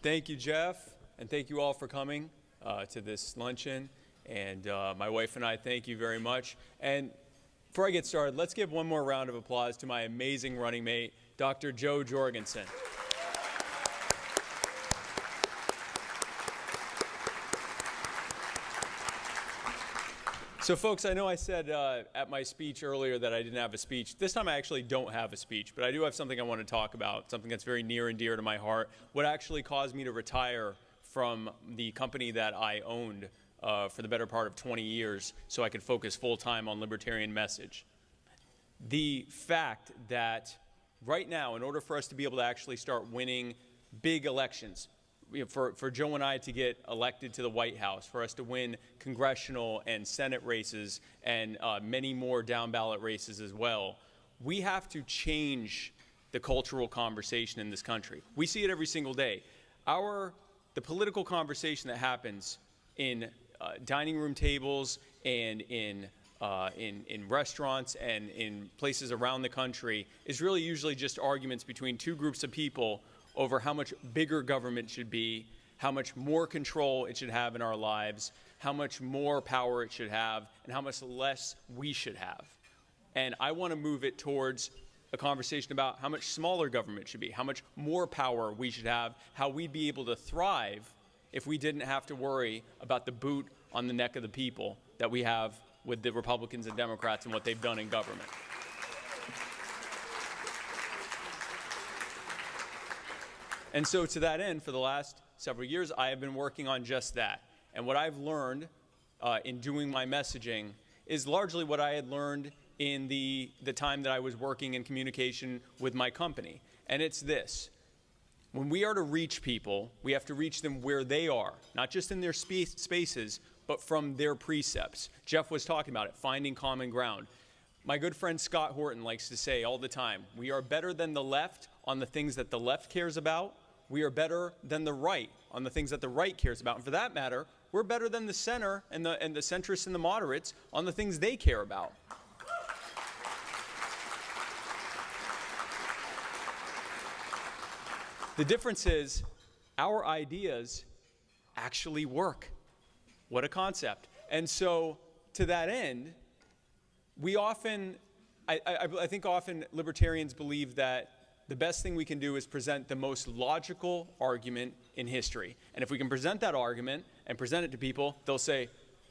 Thank you, Jeff, and thank you all for coming to this luncheon. And my wife and I thank you very much. And before I get started, let's give one more round of applause to my amazing running mate, Dr. Joe Jorgensen. So folks, I know I said at my speech earlier that I didn't have a speech. This time I actually don't have a speech, but I do have something I want to talk about, something that's very near and dear to my heart. What actually caused me to retire from the company that I owned for the better part of 20 years so I could focus full-time on Libertarian Message. The fact that right now, in order for us to be able to actually start winning big elections, for Joe and I to get elected to the White House, for us to win congressional and Senate races and many more down-ballot races as well, we have to change the cultural conversation in this country. We see it every single day. The political conversation that happens in dining room tables and in restaurants and in places around the country is really usually just arguments between two groups of people over how much bigger government should be, how much more control it should have in our lives, how much more power it should have, and how much less we should have. And I want to move it towards a conversation about how much smaller government should be, how much more power we should have, how we'd be able to thrive if we didn't have to worry about the boot on the neck of the people that we have with the Republicans and Democrats and what they've done in government. And so to that end, for the last several years, I have been working on just that. And what I've learned in doing my messaging is largely what I had learned in the time that I was working in communication with my company. And it's this. When we are to reach people, we have to reach them where they are, not just in their spaces, but from their precepts. Jeff was talking about it, finding common ground. My good friend Scott Horton likes to say all the time, we are better than the left on the things that the left cares about. We are better than the right on the things that the right cares about. And for that matter, we're better than the center and the centrists and the moderates on the things they care about. The difference is our ideas actually work. What a concept. And so to that end, we often, I think often libertarians believe that the best thing we can do is present the most logical argument in history. And if we can present that argument and present it to people, they'll say,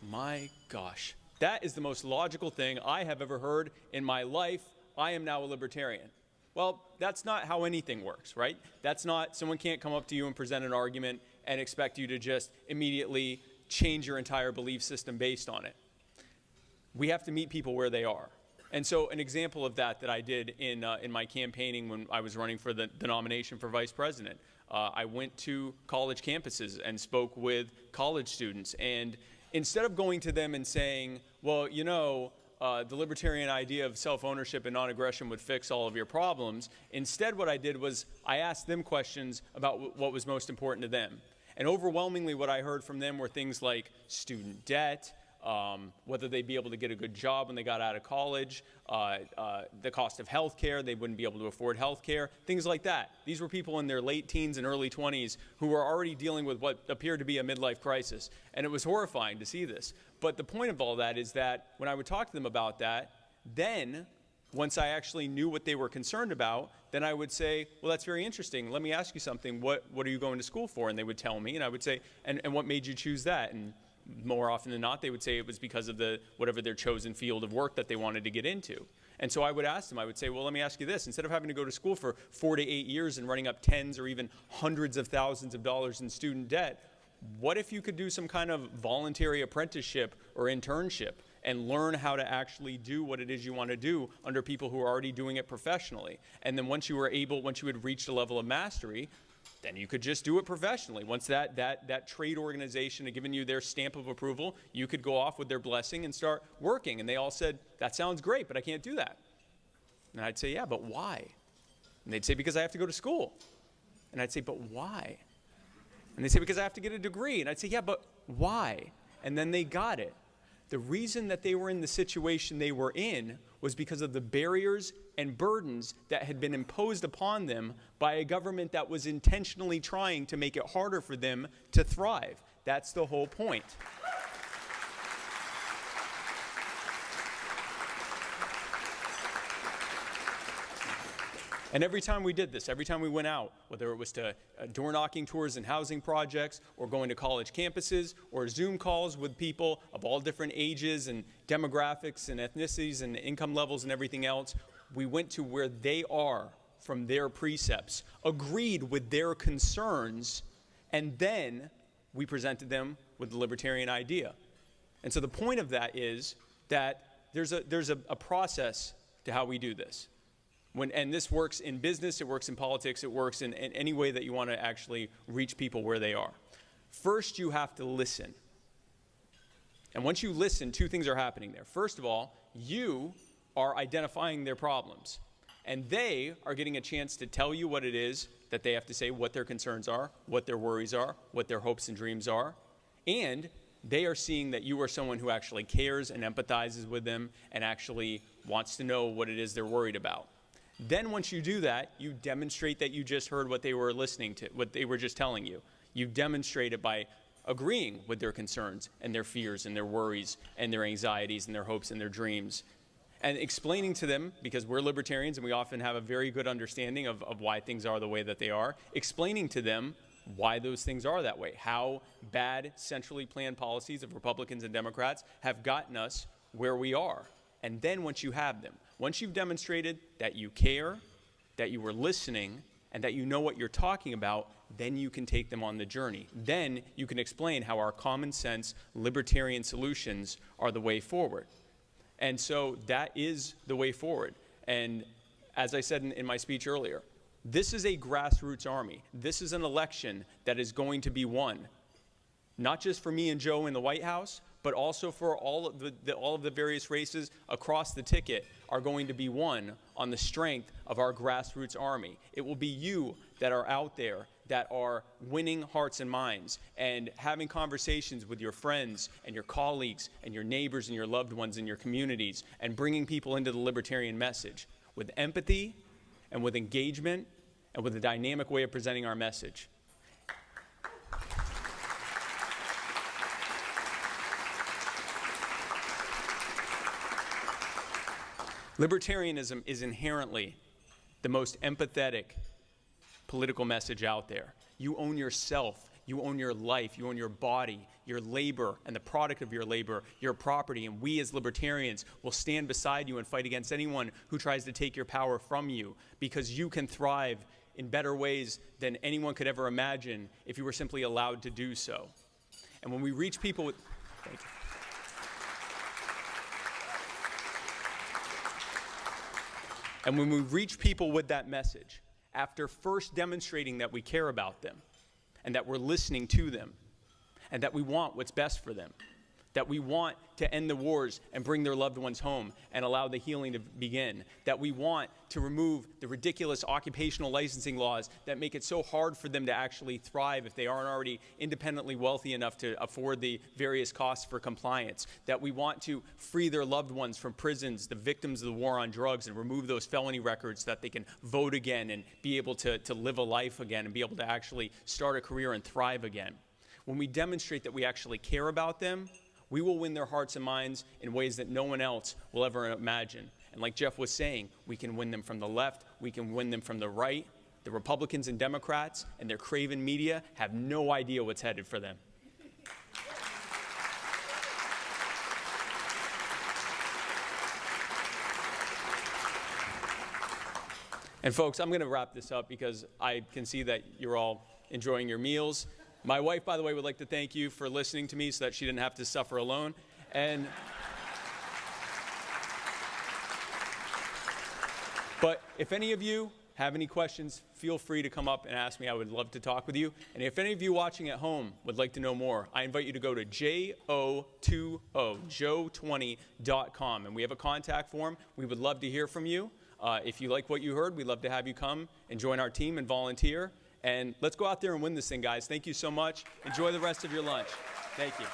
my gosh, that is the most logical thing I have ever heard in my life. I am now a libertarian. Well, that's not how anything works, right? That's not, someone can't come up to you and present an argument and expect you to just immediately change your entire belief system based on it. We have to meet people where they are. And so an example of that I did in my campaigning when I was running for the nomination for vice president, I went to college campuses and spoke with college students. And instead of going to them and saying, well, you know, the libertarian idea of self-ownership and non-aggression would fix all of your problems, instead what I did was I asked them questions about what was most important to them. And overwhelmingly what I heard from them were things like student debt, whether they'd be able to get a good job when they got out of college, the cost of health care, they wouldn't be able to afford health care, things like that. These were people in their late teens and early 20s who were already dealing with what appeared to be a midlife crisis. And it was horrifying to see this. But the point of all that is that when I would talk to them about that, then once I actually knew what they were concerned about, then I would say, well, that's very interesting. Let me ask you something. What are you going to school for? And they would tell me, and I would say, and what made you choose that? And more often than not, they would say it was because of whatever their chosen field of work that they wanted to get into. And so I would ask them, I would say, well, let me ask you this. Instead of having to go to school for 4 to 8 years and running up tens or even hundreds of thousands of dollars in student debt, what if you could do some kind of voluntary apprenticeship or internship and learn how to actually do what it is you want to do under people who are already doing it professionally? And then once you had reached a level of mastery, then you could just do it professionally. Once that trade organization had given you their stamp of approval, you could go off with their blessing and start working. And they all said, that sounds great, but I can't do that. And I'd say, yeah, but why? And they'd say, because I have to go to school. And I'd say, but why? And they'd say, because I have to get a degree. And I'd say, yeah, but why? And then they got it. The reason that they were in the situation they were in was because of the barriers and burdens that had been imposed upon them by a government that was intentionally trying to make it harder for them to thrive. That's the whole point. And every time we did this, every time we went out, whether it was to door-knocking tours and housing projects, or going to college campuses, or Zoom calls with people of all different ages and demographics and ethnicities and income levels and everything else, we went to where they are from their precepts, agreed with their concerns, and then we presented them with the libertarian idea. And so the point of that is that there's a process to how we do this. And this works in business, it works in politics, it works in any way that you want to actually reach people where they are. First, you have to listen. And once you listen, two things are happening there. First of all, you are identifying their problems. And they are getting a chance to tell you what it is that they have to say, what their concerns are, what their worries are, what their hopes and dreams are. And they are seeing that you are someone who actually cares and empathizes with them and actually wants to know what it is they're worried about. Then once you do that, you demonstrate that you just heard what they were listening to, what they were just telling you. You demonstrate it by agreeing with their concerns and their fears and their worries and their anxieties and their hopes and their dreams. And explaining to them, because we're libertarians and we often have a very good understanding of why things are the way that they are, explaining to them why those things are that way, how bad centrally planned policies of Republicans and Democrats have gotten us where we are. And then once you have them, once you've demonstrated that you care, that you were listening, and that you know what you're talking about, then you can take them on the journey. Then you can explain how our common sense libertarian solutions are the way forward. And so that is the way forward. And as I said in my speech earlier, this is a grassroots army. This is an election that is going to be won, not just for me and Joe in the White House, but also for all of the various races across the ticket are going to be won on the strength of our grassroots army. It will be you that are out there that are winning hearts and minds and having conversations with your friends and your colleagues and your neighbors and your loved ones in your communities and bringing people into the libertarian message with empathy and with engagement and with a dynamic way of presenting our message. Libertarianism is inherently the most empathetic political message out there. You own yourself, you own your life, you own your body, your labor, and the product of your labor, your property, and we as libertarians will stand beside you and fight against anyone who tries to take your power from you, because you can thrive in better ways than anyone could ever imagine if you were simply allowed to do so. And when we reach people with... Thank you. And when we reach people with that message, after first demonstrating that we care about them and that we're listening to them and that we want what's best for them, that we want to end the wars and bring their loved ones home and allow the healing to begin, that we want to remove the ridiculous occupational licensing laws that make it so hard for them to actually thrive if they aren't already independently wealthy enough to afford the various costs for compliance, that we want to free their loved ones from prisons, the victims of the war on drugs, and remove those felony records so that they can vote again and be able to live a life again and be able to actually start a career and thrive again. When we demonstrate that we actually care about them, we will win their hearts and minds in ways that no one else will ever imagine. And like Jeff was saying, we can win them from the left, we can win them from the right. The Republicans and Democrats and their craven media have no idea what's headed for them. And folks, I'm going to wrap this up because I can see that you're all enjoying your meals. My wife, by the way, would like to thank you for listening to me so that she didn't have to suffer alone. But if any of you have any questions, feel free to come up and ask me. I would love to talk with you. And if any of you watching at home would like to know more, I invite you to go to joe20.com. And we have a contact form. We would love to hear from you. If you like what you heard, we'd love to have you come and join our team and volunteer. And let's go out there and win this thing, guys. Thank you so much. Enjoy the rest of your lunch. Thank you.